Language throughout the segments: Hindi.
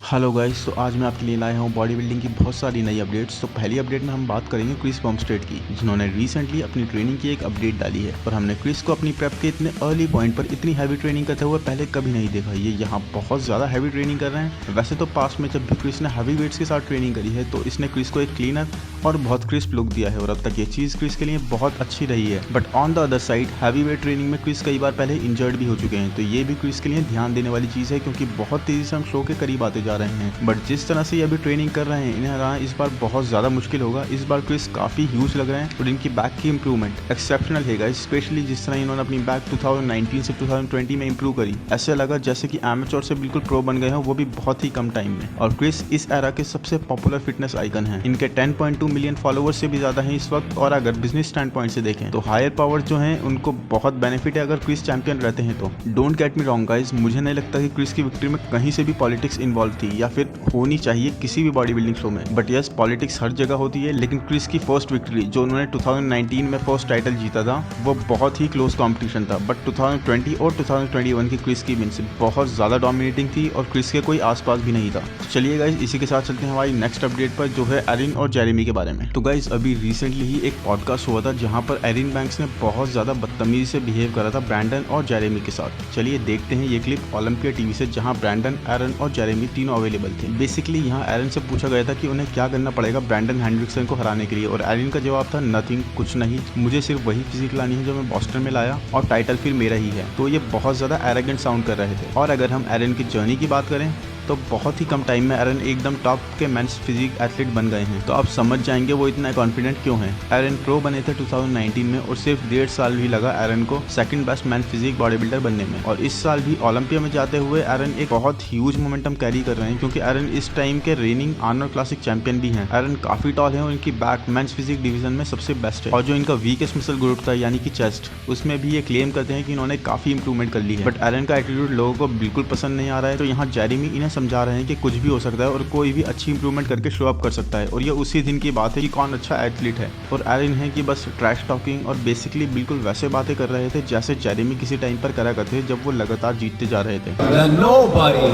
हेलो गाइस, तो आज मैं आपके लिए लाया हूँ बॉडी बिल्डिंग की बहुत सारी नई अपडेट्स। तो पहली अपडेट में हम बात करेंगे क्रिस बमस्टेड की, जिन्होंने रिसेंटली अपनी ट्रेनिंग की एक अपडेट डाली है। और हमने क्रिस को अपनी प्रेप के इतने अर्ली पॉइंट पर इतनी हैवी ट्रेनिंग करते हुए पहले कभी नहीं देखा। ये यहाँ बहुत ज़्यादा हैवी ट्रेनिंग कर रहे हैं। वैसे तो पास्ट में जब भी क्रिस ने हैवी वेट्स के साथ ट्रेनिंग करी है तो इसने क्रिस को एक क्लीनर और बहुत क्रिस्प लुक दिया है, और अब तक ये चीज़ क्रिस के लिए बहुत अच्छी रही है। But on the other side heavy weight training में क्रिस कई बार पहले इंजर्ड भी हो चुके हैं, तो ये भी क्रिस के लिए ध्यान देने वाली चीज़ है, क्योंकि बहुत तेज़ी से हम शो के करीब आते जा रहे हैं। बट जिस तरह से ये अभी ट्रेनिंग कर रहे हैं, इन्हें हराना इस बार बहुत ज़्यादा मुश्किल होगा। इस बार क्रिस काफ़ी ह्यूज लग रहे हैं और इनकी बैक की इंप्रूवमेंट एक्सेप्शनल है गाइस। स्पेशली जिस तरह इन्होंने अपनी बैक 2019 से 2020 में इंप्रूव करी, ऐसे लगा जैसे कि एमेच्योर से बिल्कुल प्रो बन गए हैं, वो भी बहुत ही कम टाइम में। और क्रिस इस एरा के सबसे पॉपुलर फिटनेस आइकन हैं। इनके 10.2 मिलियन फॉलोअर्स से भी ज़्यादा हैं इस वक्त। और अगर बिजनेस स्टैंड पॉइंट से देखें तो हायर पावर जो हैं उनको बहुत बेनिफिट है अगर क्रिस चैंपियन रहते हैं तो। Don't get me wrong guys, मुझे नहीं लगता कि क्रिस की विक्ट्री में कहीं से भी पॉलिटिक्स इन्वॉल्व थी या फिर होनी चाहिए किसी भी बॉडी बिल्डिंग शो में। बट यस, पॉलिटिक्स हर जगह होती है, लेकिन क्रिस की फर्स्ट विक्ट्री जो उन्होंने 2019 में फर्स्ट टाइटल जीता था, वो बहुत ही क्लोज कॉम्पिटिशन था। बट 2020 और 2021 की क्रिस की विन बहुत ज़्यादा डोमिनेटिंग थी और क्रिस के कोई आसपास भी नहीं था। चलिए गाइस, इसी के साथ चलते हैं हमारी नेक्स्ट अपडेट पर, जो है एरिन और जेरेमी के बारे में। तो गाइस, अभी रिसेंटली ही एक पॉडकास्ट हुआ था जहां पर एरिन बैंक्स ने बहुत ज़्यादा बदतमीजी से बिहेव करा था ब्रैंडन और जेरेमी के साथ। चलिए देखते हैं ये क्लिप ओलंपिया टीवी से, जहां ब्रैंडन, एरन और जेरेमी तीनों अवेलेबल थे। बेसिकली यहाँ एरन से पूछा गया था कि उन्हें क्या करना पड़ेगा ब्रैंडन हेंड्रिक्सन को हराने के लिए, और एरिन का जवाब था नथिंग, कुछ नहीं, मुझे सिर्फ वही फिजिक लानी है जो मैं बॉस्टन में लाया और टाइटल फिर मेरा ही है। तो ये बहुत ज़्यादा एरोगेंट साउंड कर रहे थे। और अगर हम एरन की जर्नी की बात करें तो बहुत ही कम टाइम में एरन एकदम टॉप के मेंस फिजिक एथलीट बन गए हैं। तो आप समझ जाएंगे वो इतना कॉन्फिडेंट क्यों है। एरन प्रो बने थे 2019 में और सिर्फ 1.5 साल भी लगा एरन को second best man physique body builder बनने में। और इस साल भी ओलंपिया में जाते हुए एरन एक बहुत ह्यूज मोमेंटम कैरी कर रहे हैं, क्योंकि एरन इस टाइम के रेनिंग आर्नोल्ड क्लासिक चैंपियन भी हैं। एरन काफी टॉल है और इनकी बैक मेंस फिजिक डिवीजन में सबसे बेस्ट है। और जो इनका वीकेस्ट मसल ग्रुप था यानी कि चेस्ट, उसमें भी ये क्लेम करते हैं कि इन्होंने काफी इंप्रूवमेंट कर ली है। बट एरन का एटीट्यूड लोगों को बिल्कुल पसंद नहीं आ रहा है। तो यहाँ जेरेमी इन्हें समझा रहे हैं कि कुछ भी हो सकता है और कोई भी अच्छी इंप्रूवमेंट करके शो अप कर सकता है। और ये उसी दिन की बात है कि कौन अच्छा एथलीट है। और एरन है कि बस ट्रैश टॉकिंग और बेसिकली बिल्कुल वैसे बातें कर रहे थे जैसे जेरेमी किसी टाइम पर करा करते जब वो लगातार जीतते जा रहे थे। Nobody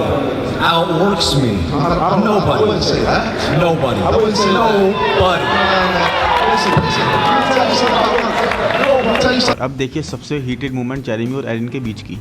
outworks me. Nobody. Nobody. Nobody. और अब देखिए सबसे हीटेड मोमेंट जेरेमी और एरन के बीच की।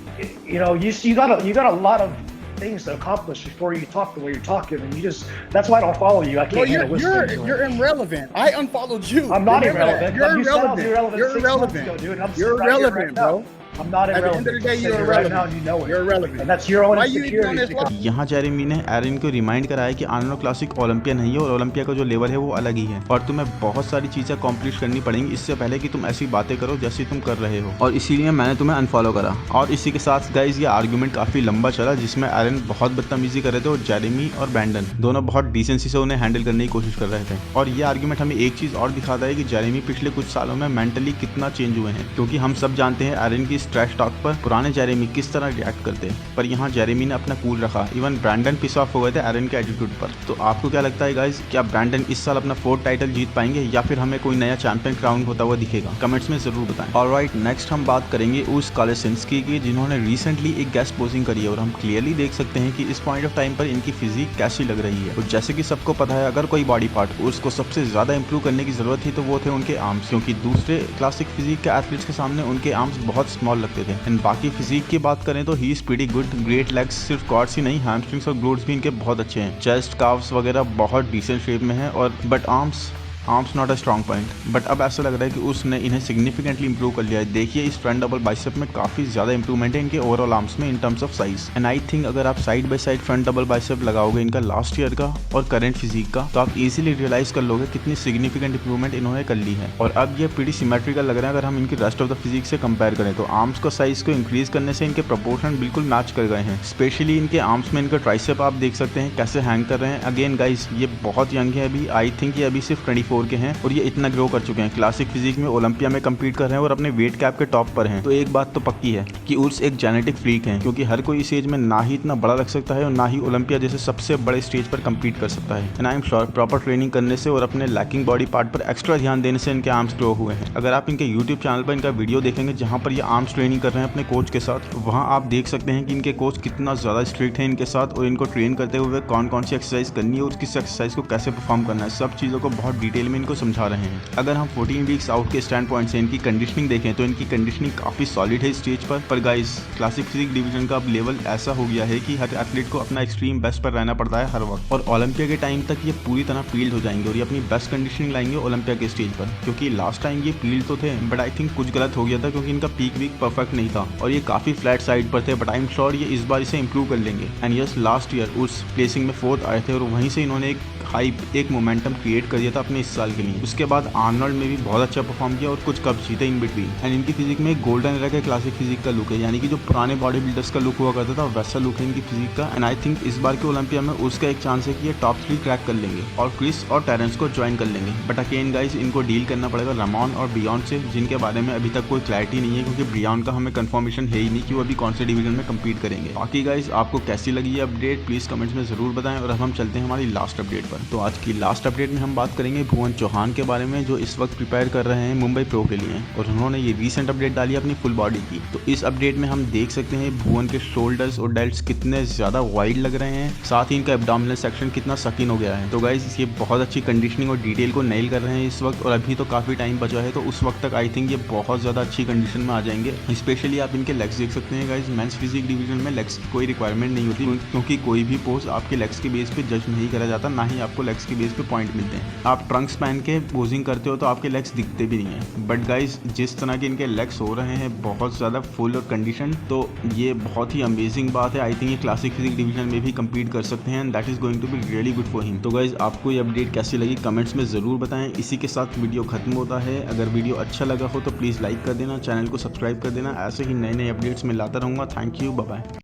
You got a lot of things to accomplish before you talk the way you're talking, and that's why I don't follow you. I can't handle listening to it. You're irrelevant. I unfollowed you. I'm not irrelevant. You're You said I was irrelevant. You're 6 months irrelevant. ago, dude. I'm You're sitting right here irrelevant, right now. bro. I'm not At the irrelevant. end of the day, I'm you're sitting right now, irrelevant. and you know it. You're irrelevant. And that's your own Why you doing insecurities. this Because यहाँ जेरेमी ने एरन को रिमाइंड कराया कि आर्नोल्ड क्लासिक ओलंपिया नहीं है और ओलंपिया का जो लेवल है वो अलग ही है, और तुम्हें बहुत सारी चीजें अकॉम्प्लिश करनी पड़ेंगी इससे पहले कि तुम ऐसी बातें करो जैसी तुम कर रहे हो, और इसीलिए मैंने तुम्हें अनफॉलो करा। और इसी के साथ गाइज ये आर्ग्यूमेंट काफी लंबा चला, जिसमें एरन बहुत बदतमीजी कर रहे थे और जेरेमी और ब्रैंडन दोनों बहुत डिसेंसी से उन्हें हैंडल करने की कोशिश कर रहे थे। और ये आर्ग्यूमेंट हमें एक चीज और दिखाता है कि जेरेमी पिछले कुछ सालों में मेंटली कितना चेंज हुए हैं, क्योंकि हम सब जानते हैं एरन की स्ट्रैश टॉक पर पुराने जेरेमी किस तरह रिएक्ट करते हैं, पर यहाँ जेरेमी ने अपना कूल रखा। इवन ब्रैंडन पिस ऑफ हो गए थे एरन के एटीट्यूड पर। तो आपको क्या लगता है गाइज, क्या ब्रैंडन इस साल अपना 4th टाइटल जीत पाएंगे या फिर हमें कोई नया चैंपियन क्राउन होता हुआ दिखेगा? कमेंट्स में जरूर बताएं। ऑलराइट, नेक्स्ट हम बात करेंगे उस कालेसिंस्की की, जिन्होंने रिसेंटली एक गेस्ट पोजिंग करी है और हम क्लियरली देख सकते हैं कि इस पॉइंट ऑफ टाइम पर इनकी फिजिक कैसी लग रही है। और जैसे कि सबको पता है, अगर कोई बॉडी पार्ट उसको सबसे ज्यादा इंप्रूव करने की जरूरत थी तो वो थे उनके आर्म्स, क्योंकि दूसरे क्लासिक फिजिक के एथलीट्स के सामने उनके आर्म्स बहुत स्मॉल लगते थे। एंड बाकी फिजिक की बात करें तो he is pretty good. Great legs, सिर्फ क्वाड्स ही नहीं, हैमस्ट्रिंग्स और ग्लूट्स भी इनके बहुत अच्छे हैं। चेस्ट, काफ्स वगैरह बहुत डिसेंट शेप में है, और but arms not a strong point. But अब ऐसा लग रहा है कि उसने इन्हें सिग्निफिकेंटली इंप्रूव कर लिया है। देखिए इस फ्रंट डबल बाइसेप में काफी ज्यादा इंप्रूवमेंट है इनके ओवरऑल आर्म्स में in terms of size. And I think अगर आप side by side front double bicep लगाओगे इनका लास्ट ईयर का और करंट फिजिक का, तो आप इजीली रियलाइज कर लोगे कितनी सिग्निफिकेंट इंप्रूवमेंट इन्होंने कर ली है। और अब ये प्रीटी सिमेट्रिकल लग रहा है अगर हम इनकी रेस्ट ऑफ द फिजिक से कंपेयर करें तो। आर्म्स का साइज को इंक्रीज करने से इनके प्रोपोर्शन बिल्कुल मैच कर गए हैं। स्पेशली इनके आर्म्स में इनका ट्राइसेप आप देख सकते हैं कैसे हैंग कर रहे हैं। अगेन गाइस ये बहुत यंग है अभी, आई थिंक ये अभी सिर्फ 24 6'4" के हैं और ये इतना ग्रो कर चुके हैं। क्लासिक फिजिक में ओलंपिया में कम्पीट कर रहे हैं और अपने वेट कैप के टॉप पर हैं। तो एक बात तो पक्की है कि उर्स एक जेनेटिक फ्रीक हैं, क्योंकि हर कोई इस एज में ना ही इतना बड़ा लग सकता है और ना ही ओलंपिया जैसे सबसे बड़े स्टेज पर कम्पीट कर सकता है। And I am sure proper training करने से और अपने लैकिंग बॉडी पार्ट पर एक्स्ट्रा ध्यान देने से इनके आर्म्स ग्रो हुए हैं। अगर आप इनके यूट्यूब चैनल पर इनका वीडियो देखेंगे जहाँ पर ये आर्म्स ट्रेनिंग कर रहे हैं अपने कोच के साथ, वहाँ आप देख सकते हैं कि इनके कोच कितना ज़्यादा स्ट्रिक्ट है इनके साथ और इनको ट्रेन करते हुए कौन कौन सी एक्सरसाइज करनी है और किस एक्सरसाइज को कैसे परफॉर्म करना है, सब चीज़ों को बहुत डिटेल में इनको समझा रहे हैं। अगर हम 14 वीक्स आउट के स्टैंड पॉइंट से इनकी कंडीशनिंग देखें तो इनकी कंडीशनिंग काफ़ी सॉलिड है स्टेज पर गाइस क्लासिक फिजिक डिवीजन का अब लेवल ऐसा हो गया है कि हर एथलीट को अपना एक्सट्रीम बेस्ट पर रहना पड़ता है हर वक्त, और ओलंपिया के टाइम तक ये पूरी तरह फील्ड हो जाएंगे और ये अपनी बेस्ट कंडीशनिंग लाएंगे ओलंपिया के स्टेज पर। क्योंकि लास्ट टाइम ये फील्ड तो थे बट आई थिंक कुछ गलत हो गया था क्योंकि इनका पीक वीक परफेक्ट नहीं था और ये काफ़ी फ्लैट साइड पर थे, बट आई एम श्योर ये इस बार इसे इंप्रूव कर लेंगे। एंड यस लास्ट ईयर उस प्लेसिंग में 4th आए थे और वहीं से इन्होंने एक हाइप एक मोमेंटम क्रिएट कर दिया था अपने इस साल के लिए। उसके बाद आर्नोल्ड में भी बहुत अच्छा परफॉर्म किया और कुछ कप जीते इन बिटवीन। एंड इनकी फिजिक में एक गोल्डन एरा का क्लासिक फिजिक का लुक है, यानी कि जो पुराने बॉडी बिल्डर्स का लुक हुआ करता था वैसा लुक है इनकी फिजिक का। एंड आई थिंक इस बार के ओलंपिया में उसका एक चांस है कि ये टॉप 3 क्रैक कर लेंगे और क्रिस और टेरेंस को ज्वाइन कर लेंगे। बट अगेन गाइस इनको डील करना पड़ेगा रमॉन और बियॉन्ड से, जिनके बारे में अभी तक कोई क्लैरिटी नहीं है क्योंकि बियॉन्ड का हमें कंफर्मेशन है ही नहीं कि वो अभी कौन से डिवीजन में कम्पीट करेंगे। बाकी गाइस आपको कैसी लगी ये अपडेट प्लीज कमेंट्स में जरूर बताएं। और अब हम चलते हैं हमारी लास्ट अपडेट पर। तो आज की लास्ट अपडेट में हम बात करेंगे भुवन चौहान के बारे में, जो इस वक्त प्रिपेयर कर रहे हैं मुंबई प्रो के लिए और उन्होंने ये रीसेंट अपडेट डाली अपनी फुल बॉडी की। तो इस अपडेट में हम देख सकते हैं भुवन के शोल्डर्स और डेल्ट्स कितने ज्यादा वाइड लग रहे हैं, साथ ही इनका एब्डोमिनल सेक्शन कितना सकिन हो गया है। तो गाइस ये बहुत अच्छी कंडीशनिंग और डिटेल को नेल कर रहे हैं इस वक्त और अभी तो काफी टाइम बचा है, तो उस वक्त तक आई थिंक ये बहुत ज्यादा अच्छी कंडीशन में आ जाएंगे। स्पेशली आप इनके लेग्स देख सकते हैं गाइस, मेंस फिजिक डिवीजन में लेग्स की कोई रिक्वायरमेंट नहीं होती क्योंकि कोई भी पोज आपके लेग्स के बेस पे जज नहीं करा जाता, ना ही आपको लेग्स के बेस पे पॉइंट मिलते हैं। आप ट्रंक्स पहन के पोजिंग करते हो तो आपके लेग्स दिखते भी नहीं है, बट गाइस जिस तरह के इनके लेग्स हो रहे हैं बहुत ज़्यादा फुल और कंडीशन, तो ये बहुत ही अमेजिंग बात है। आई थिंक ये क्लासिक फिजिक डिवीजन में भी कम्पीट कर सकते हैं and that is going to be really good for him. तो गाइस आपको ये अपडेट कैसी लगी कमेंट्स में ज़रूर बताएं। इसी के साथ वीडियो खत्म होता है। अगर वीडियो अच्छा लगा हो तो प्लीज़ लाइक कर देना, चैनल को सब्सक्राइब कर देना। ऐसे ही नए नए अपडेट्स में लाता रहूँगा। Thank you, bye bye.